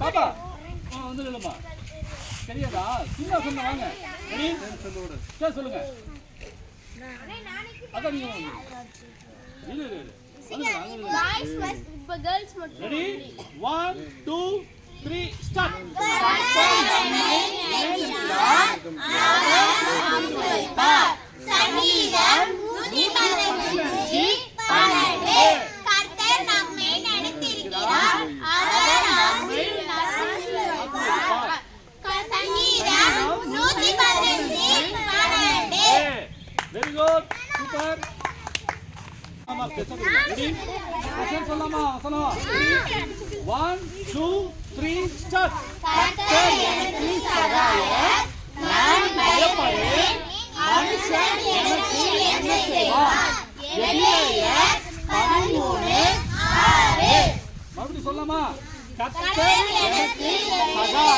பாப்பா வந்து இல்லம்மா தெரியாதா சின்ன சொன்ன வாங்க சரி சொல்லுங்க அதான் நீங்க இல்ல ரெடி 1 2 3 ஸ்டார்ட் சங்கீதம் 115 கர்த்தர் நம்மை நடத்தியிருக்கிறார் அவர் ஆசீர் நசுக்குவார் சங்கீதம் 115 வெரி குட் சூப்பர் ஆமா ரெடி வசனம் சொல்லலாமா வசனம் 1 2 3 ஸ்டார்ட் கர்த்தர் எனக்கு சகாயர் நான் பயப்படேன் மனுஷன் எனக்கு என்ன செய்வார் எபிரேயர் 13:6 மறுபடியும் சொல்லலாமா கர்த்தர் எனக்கு சகாயர்